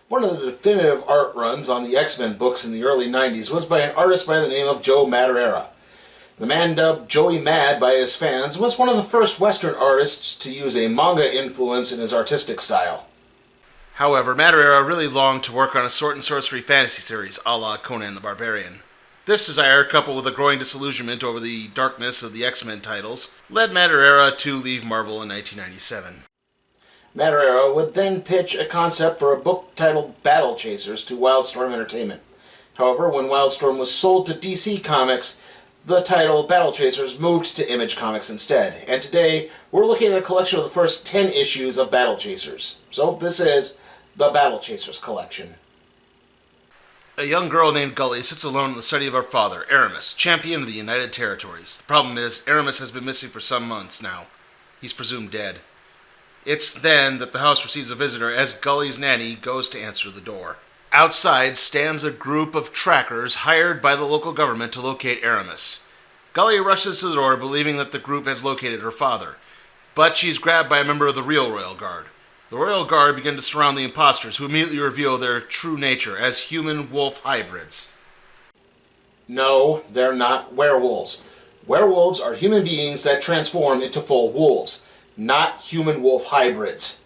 One of the definitive art runs on the X-Men books in the early 90s was by an artist by the name of Joe Madureira. The man dubbed Joey Mad by his fans was one of the first Western artists to use a manga influence in his artistic style. However, Madureira really longed to work on a sword and sorcery fantasy series, a la Conan the Barbarian. This desire, coupled with a growing disillusionment over the darkness of the X-Men titles, led Madureira to leave Marvel in 1997. Madureira would then pitch a concept for a book titled Battle Chasers to Wildstorm Entertainment. However, when Wildstorm was sold to DC Comics, the title Battle Chasers moved to Image Comics instead. And today, we're looking at a collection of the first 10 issues of Battle Chasers. So this is the Battle Chasers collection. A young girl named Gully sits alone in the study of her father, Aramis, champion of the United Territories. The problem is, Aramis has been missing for some months now. He's presumed dead. It's then that the house receives a visitor as Gully's nanny goes to answer the door. Outside stands a group of trackers hired by the local government to locate Aramis. Gully rushes to the door believing that the group has located her father, but she's grabbed by a member of the real Royal Guard. The Royal Guard begin to surround the imposters, who immediately reveal their true nature as human-wolf hybrids. No, they're not werewolves. Werewolves are human beings that transform into full wolves, not human-wolf hybrids.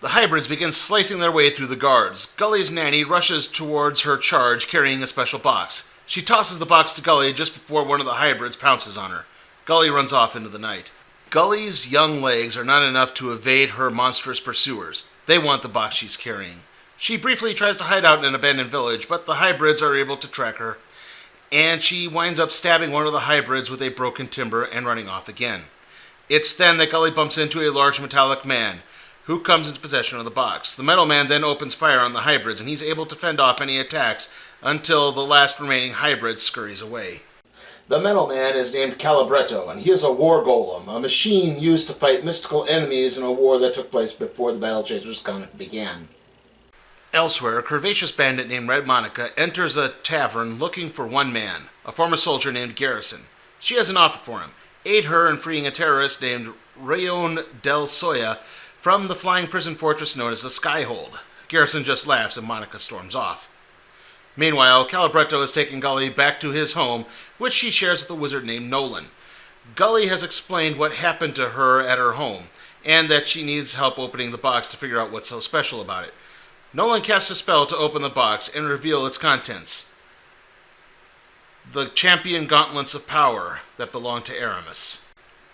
The hybrids begin slicing their way through the guards. Gully's nanny rushes towards her charge carrying a special box. She tosses the box to Gully just before one of the hybrids pounces on her. Gully runs off into the night. Gully's young legs are not enough to evade her monstrous pursuers. They want the box she's carrying. She briefly tries to hide out in an abandoned village, but the hybrids are able to track her, and she winds up stabbing one of the hybrids with a broken timber and running off again. It's then that Gully bumps into a large metallic man, who comes into possession of the box. The metal man then opens fire on the hybrids, and he's able to fend off any attacks until the last remaining hybrid scurries away. The metal man is named Calibretto, and he is a war golem, a machine used to fight mystical enemies in a war that took place before the Battle Chasers comic began. Elsewhere, a curvaceous bandit named Red Monica enters a tavern looking for one man, a former soldier named Garrison. She has an offer for him: aid her in freeing a terrorist named Rayon del Soya from the flying prison fortress known as the Skyhold. Garrison just laughs and Monica storms off. Meanwhile, Calibretto has taken Gully back to his home, which she shares with a wizard named Nolan. Gully has explained what happened to her at her home, and that she needs help opening the box to figure out what's so special about it. Nolan casts a spell to open the box and reveal its contents: the champion gauntlets of power that belong to Aramis.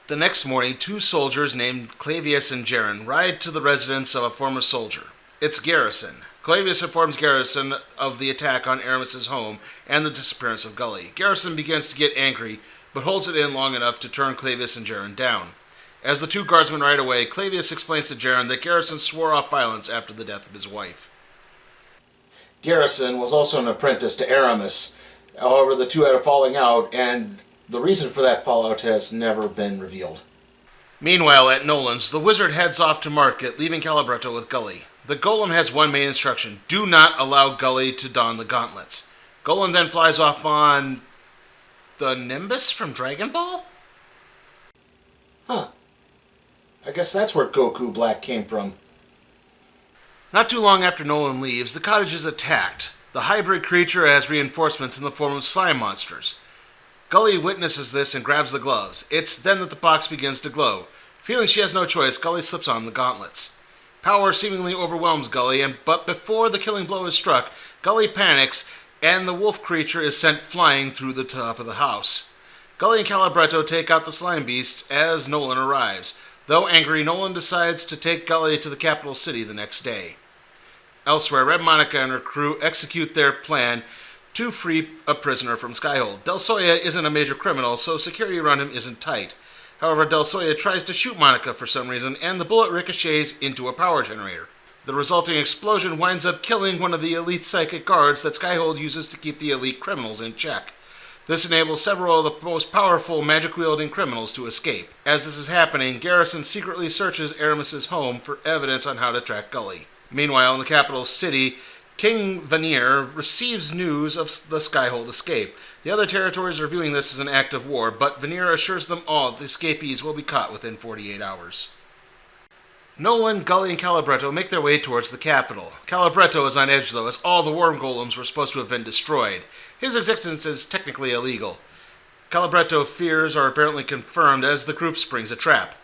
The next morning, two soldiers named Clavius and Jaren ride to the residence of a former soldier. It's Garrison. Clavius informs Garrison of the attack on Aramis's home and the disappearance of Gully. Garrison begins to get angry, but holds it in long enough to turn Clavius and Jaren down. As the two guardsmen ride away, Clavius explains to Jaren that Garrison swore off violence after the death of his wife. Garrison was also an apprentice to Aramis. However, the two had a falling out, and the reason for that fallout has never been revealed. Meanwhile, at Nolan's, the wizard heads off to market, leaving Calibretto with Gully. The golem has one main instruction: do not allow Gully to don the gauntlets. Golem then flies off on the Nimbus from Dragon Ball? Huh. I guess that's where Goku Black came from. Not too long after Nolan leaves, the cottage is attacked. The hybrid creature has reinforcements in the form of slime monsters. Gully witnesses this and grabs the gloves. It's then that the box begins to glow. Feeling she has no choice, Gully slips on the gauntlets. Power seemingly overwhelms Gully, but before the killing blow is struck, Gully panics, and the wolf creature is sent flying through the top of the house. Gully and Calibretto take out the slime beasts as Nolan arrives. Though angry, Nolan decides to take Gully to the capital city the next day. Elsewhere, Red Monica and her crew execute their plan to free a prisoner from Skyhold. Del Soya isn't a major criminal, so security around him isn't tight. However, Del Soya tries to shoot Monica for some reason, and the bullet ricochets into a power generator. The resulting explosion winds up killing one of the elite psychic guards that Skyhold uses to keep the elite criminals in check. This enables several of the most powerful magic-wielding criminals to escape. As this is happening, Garrison secretly searches Aramis's home for evidence on how to track Gully. Meanwhile, in the capital city, King Vanir receives news of the Skyhold escape. The other territories are viewing this as an act of war, but Vanir assures them all that the escapees will be caught within 48 hours. Nolan, Gully, and Calibretto make their way towards the capital. Calibretto is on edge, though, as all the worm golems were supposed to have been destroyed. His existence is technically illegal. Calibretto fears are apparently confirmed as the group springs a trap.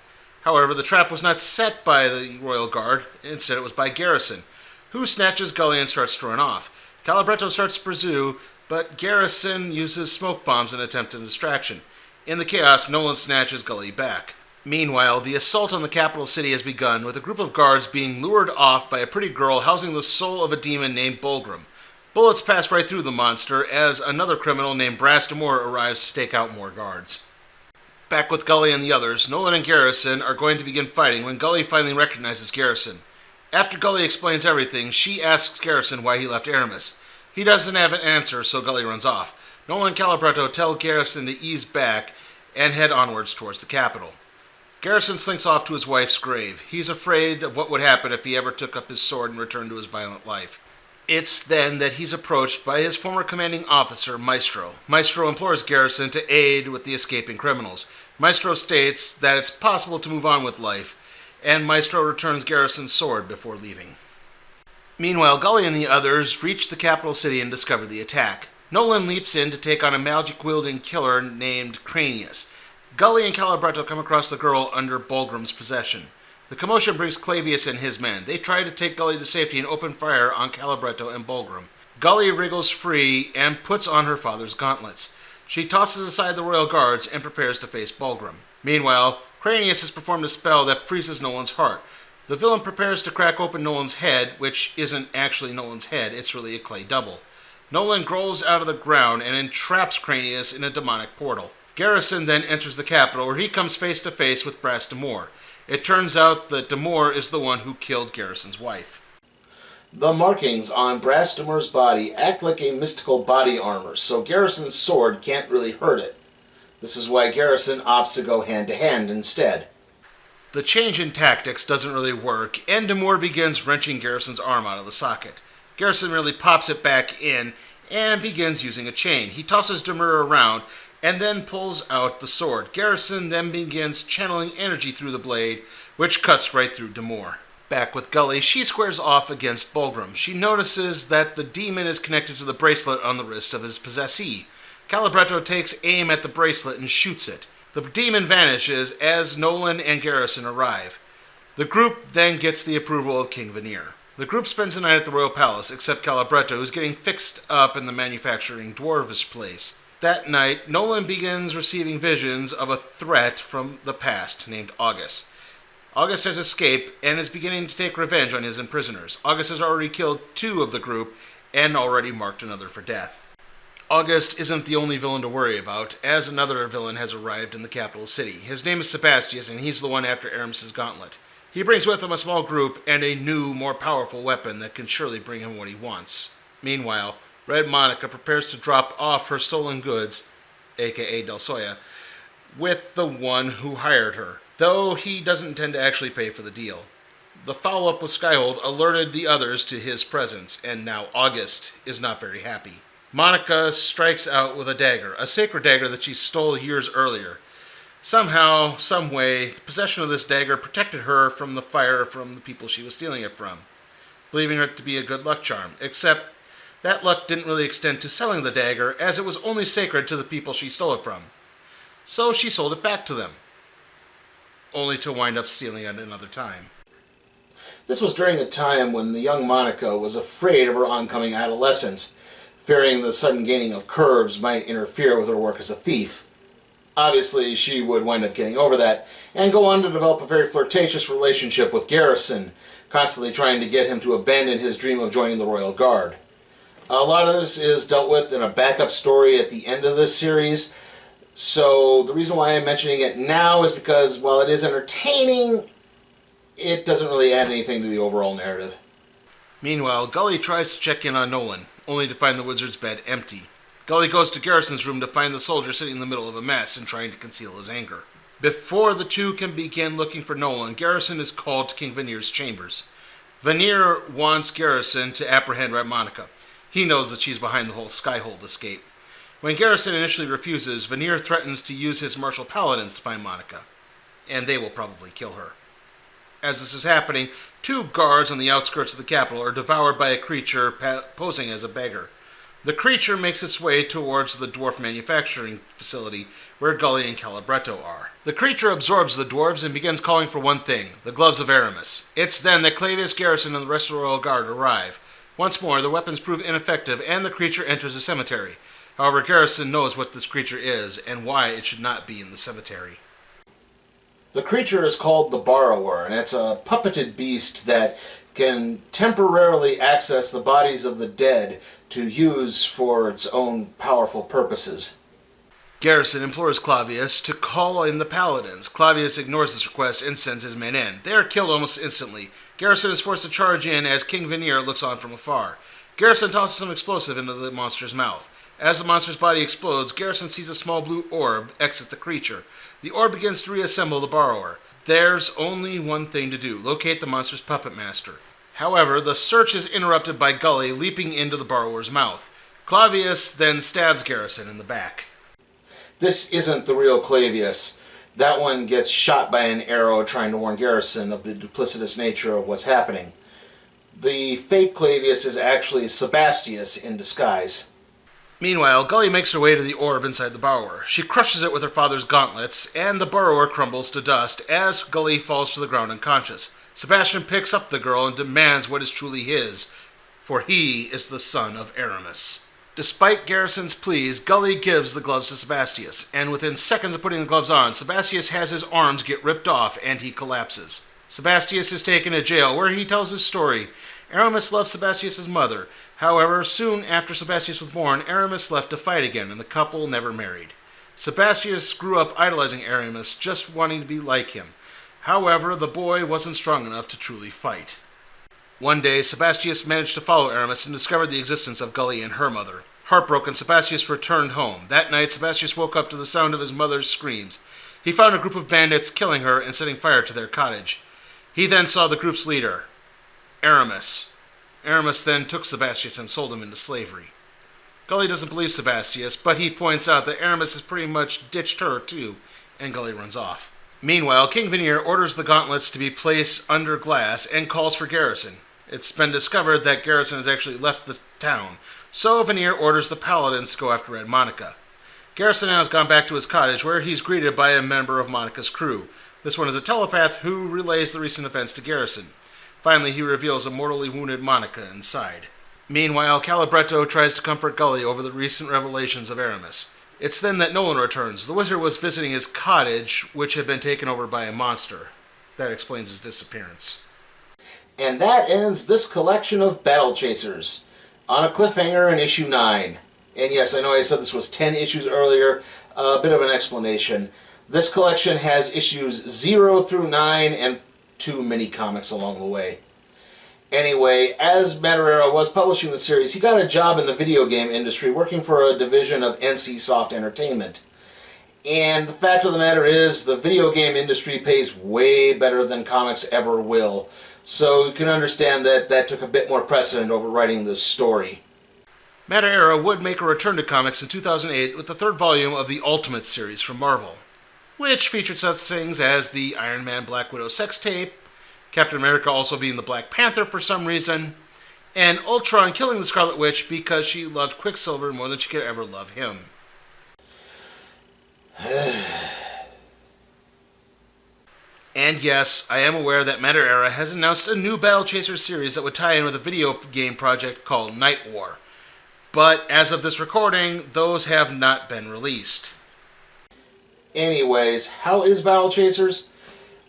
However, the trap was not set by the Royal Guard, instead it was by Garrison, who snatches Gully and starts throwing off. Calibretto starts to pursue, but Garrison uses smoke bombs in an attempt at distraction. In the chaos, Nolan snatches Gully back. Meanwhile, the assault on the capital city has begun, with a group of guards being lured off by a pretty girl housing the soul of a demon named Bulgrim. Bullets pass right through the monster as another criminal named Brass Demore arrives to take out more guards. Back with Gully and the others, Nolan and Garrison are going to begin fighting when Gully finally recognizes Garrison. After Gully explains everything, she asks Garrison why he left Aramis. He doesn't have an answer, so Gully runs off. Nolan and Calibretto tell Garrison to ease back and head onwards towards the capital. Garrison slinks off to his wife's grave. He's afraid of what would happen if he ever took up his sword and returned to his violent life. It's then that he's approached by his former commanding officer, Maestro. Maestro implores Garrison to aid with the escaping criminals. Maestro states that it's possible to move on with life, and Maestro returns Garrison's sword before leaving. Meanwhile, Gully and the others reach the capital city and discover the attack. Nolan leaps in to take on a magic-wielding killer named Cranius. Gully and Calibretto come across the girl under Bulgrim's possession. The commotion brings Clavius and his men. They try to take Gully to safety and open fire on Calibretto and Bulgrim. Gully wriggles free and puts on her father's gauntlets. She tosses aside the royal guards and prepares to face Bulgrim. Meanwhile, Cranius has performed a spell that freezes Nolan's heart. The villain prepares to crack open Nolan's head, which isn't actually Nolan's head, it's really a clay double. Nolan grows out of the ground and entraps Cranius in a demonic portal. Garrison then enters the capital, where he comes face to face with Brass Demore. It turns out that Demore is the one who killed Garrison's wife. The markings on Brass Demore's body act like a mystical body armor, so Garrison's sword can't really hurt it. This is why Garrison opts to go hand-to-hand instead. The change in tactics doesn't really work, and Demore begins wrenching Garrison's arm out of the socket. Garrison merely pops it back in and begins using a chain. He tosses Demore around and then pulls out the sword. Garrison then begins channeling energy through the blade, which cuts right through Demore. Back with Gully, she squares off against Bulgrim. She notices that the demon is connected to the bracelet on the wrist of his possessee. Calibretto takes aim at the bracelet and shoots it. The demon vanishes as Nolan and Garrison arrive. The group then gets the approval of King Veneer. The group spends the night at the royal palace, except Calibretto, who's getting fixed up in the manufacturing dwarvish place. That night, Nolan begins receiving visions of a threat from the past named August. August has escaped and is beginning to take revenge on his imprisoners. August has already killed 2 of the group and already marked another for death. August isn't the only villain to worry about, as another villain has arrived in the capital city. His name is Sebastius, and he's the one after Aramis's gauntlet. He brings with him a small group and a new, more powerful weapon that can surely bring him what he wants. Meanwhile, Red Monica prepares to drop off her stolen goods, aka Del Soya, with the one who hired her, though he doesn't intend to actually pay for the deal. The follow-up with Skyhold alerted the others to his presence, and now August is not very happy. Monica strikes out with a dagger, a sacred dagger that she stole years earlier. Somehow, someway, the possession of this dagger protected her from the fire from the people she was stealing it from, believing it to be a good luck charm, except that luck didn't really extend to selling the dagger, as it was only sacred to the people she stole it from. So she sold it back to them, only to wind up stealing it another time. This was during a time when the young Monica was afraid of her oncoming adolescence, fearing the sudden gaining of curves might interfere with her work as a thief. Obviously, she would wind up getting over that, and go on to develop a very flirtatious relationship with Garrison, constantly trying to get him to abandon his dream of joining the Royal Guard. A lot of this is dealt with in a backup story at the end of this series, so the reason why I'm mentioning it now is because while it is entertaining, it doesn't really add anything to the overall narrative. Meanwhile, Gully tries to check in on Nolan, only to find the wizard's bed empty. Gully goes to Garrison's room to find the soldier sitting in the middle of a mess and trying to conceal his anger. Before the two can begin looking for Nolan, Garrison is called to King Veneer's chambers. Veneer wants Garrison to apprehend Red Monica. He knows that she's behind the whole Skyhold escape. When Garrison initially refuses, Veneer threatens to use his martial paladins to find Monica, and they will probably kill her. As this is happening, two guards on the outskirts of the capital are devoured by a creature posing as a beggar. The creature makes its way towards the dwarf manufacturing facility where Gully and Calibretto are. The creature absorbs the dwarves and begins calling for one thing, the gloves of Aramis. It's then that Clavius, Garrison, and the rest of the Royal Guard arrive. Once more, the weapons prove ineffective and the creature enters the cemetery. However, Garrison knows what this creature is and why it should not be in the cemetery. The creature is called the Borrower, and it's a puppeted beast that can temporarily access the bodies of the dead to use for its own powerful purposes. Garrison implores Clavius to call in the paladins. Clavius ignores this request and sends his men in. They are killed almost instantly. Garrison is forced to charge in as King Veneer looks on from afar. Garrison tosses some explosive into the monster's mouth. As the monster's body explodes, Garrison sees a small blue orb exit the creature. The orb begins to reassemble the Borrower. There's only one thing to do, locate the monster's puppet master. However, the search is interrupted by Gully leaping into the Borrower's mouth. Clavius then stabs Garrison in the back. This isn't the real Clavius. That one gets shot by an arrow trying to warn Garrison of the duplicitous nature of what's happening. The fake Clavius is actually Sebastius in disguise. Meanwhile, Gully makes her way to the orb inside the Borrower. She crushes it with her father's gauntlets, and the Borrower crumbles to dust as Gully falls to the ground unconscious. Sebastian picks up the girl and demands what is truly his, for he is the son of Aramis. Despite Garrison's pleas, Gully gives the gloves to Sebastius, and within seconds of putting the gloves on, Sebastius has his arms get ripped off and he collapses. Sebastius is taken to jail where he tells his story. Aramis loved Sebastius' mother. However, soon after Sebastius was born, Aramis left to fight again, and the couple never married. Sebastius grew up idolizing Aramis, just wanting to be like him. However, the boy wasn't strong enough to truly fight. One day, Sebastius managed to follow Aramis and discovered the existence of Gully and her mother. Heartbroken, Sebastius returned home. That night, Sebastius woke up to the sound of his mother's screams. He found a group of bandits killing her and setting fire to their cottage. He then saw the group's leader, Aramis. Aramis then took Sebastius and sold him into slavery. Gully doesn't believe Sebastius, but he points out that Aramis has pretty much ditched her too, and Gully runs off. Meanwhile, King Veneer orders the gauntlets to be placed under glass and calls for Garrison. It's been discovered that Garrison has actually left the town, so Veneer orders the paladins to go after Red Monica. Garrison now has gone back to his cottage, where he's greeted by a member of Monica's crew. This one is a telepath who relays the recent events to Garrison. Finally, he reveals a mortally wounded Monica inside. Meanwhile, Calibretto tries to comfort Gully over the recent revelations of Aramis. It's then that Nolan returns. The wizard was visiting his cottage, which had been taken over by a monster. That explains his disappearance. And that ends this collection of Battle Chasers, on a cliffhanger in issue 9. And yes, I know I said this was 10 issues earlier, a bit of an explanation. This collection has issues 0 through 9 and 2 mini-comics along the way. Anyway, as Madureira was publishing the series, he got a job in the video game industry working for a division of NC Soft Entertainment. And the fact of the matter is, the video game industry pays way better than comics ever will. So you can understand that that took a bit more precedent over writing this story. Madureira would make a return to comics in 2008 with the third volume of the Ultimate series from Marvel, which featured such things as the Iron Man Black Widow sex tape, Captain America also being the Black Panther for some reason, and Ultron killing the Scarlet Witch because she loved Quicksilver more than she could ever love him. And yes, I am aware that Madureira has announced a new Battle Chaser series that would tie in with a video game project called Night War. But as of this recording, those have not been released. Anyways, how is Battle Chasers?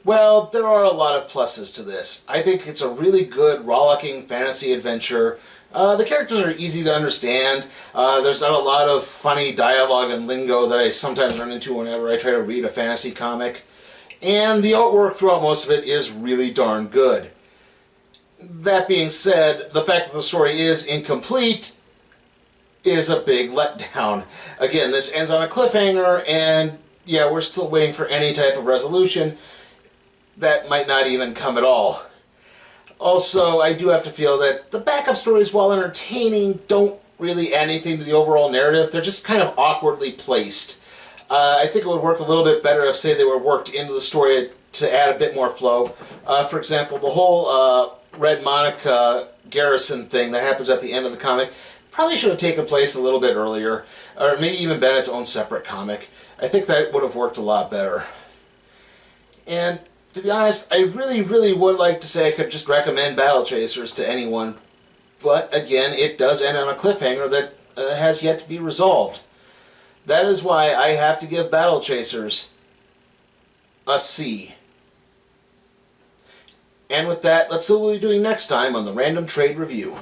Well, there are a lot of pluses to this. I think it's a really good, rollicking fantasy adventure. The characters are easy to understand. There's not a lot of funny dialogue and lingo that I sometimes run into whenever I try to read a fantasy comic. And the artwork throughout most of it is really darn good. That being said, the fact that the story is incomplete is a big letdown. Again, this ends on a cliffhanger, and yeah, we're still waiting for any type of resolution. That might not even come at all. Also, I do have to feel that the backup stories, while entertaining, don't really add anything to the overall narrative. They're just kind of awkwardly placed. I think it would work a little bit better if, say, they were worked into the story at to add a bit more flow. For example, the whole Red Monarch garrison thing that happens at the end of the comic probably should have taken place a little bit earlier, or maybe even been its own separate comic. I think that would have worked a lot better. And to be honest, I really, really would like to say I could just recommend Battle Chasers to anyone, but again, it does end on a cliffhanger that has yet to be resolved. That is why I have to give Battle Chasers a C. And with that, let's see what we'll be doing next time on the Random Trade Review.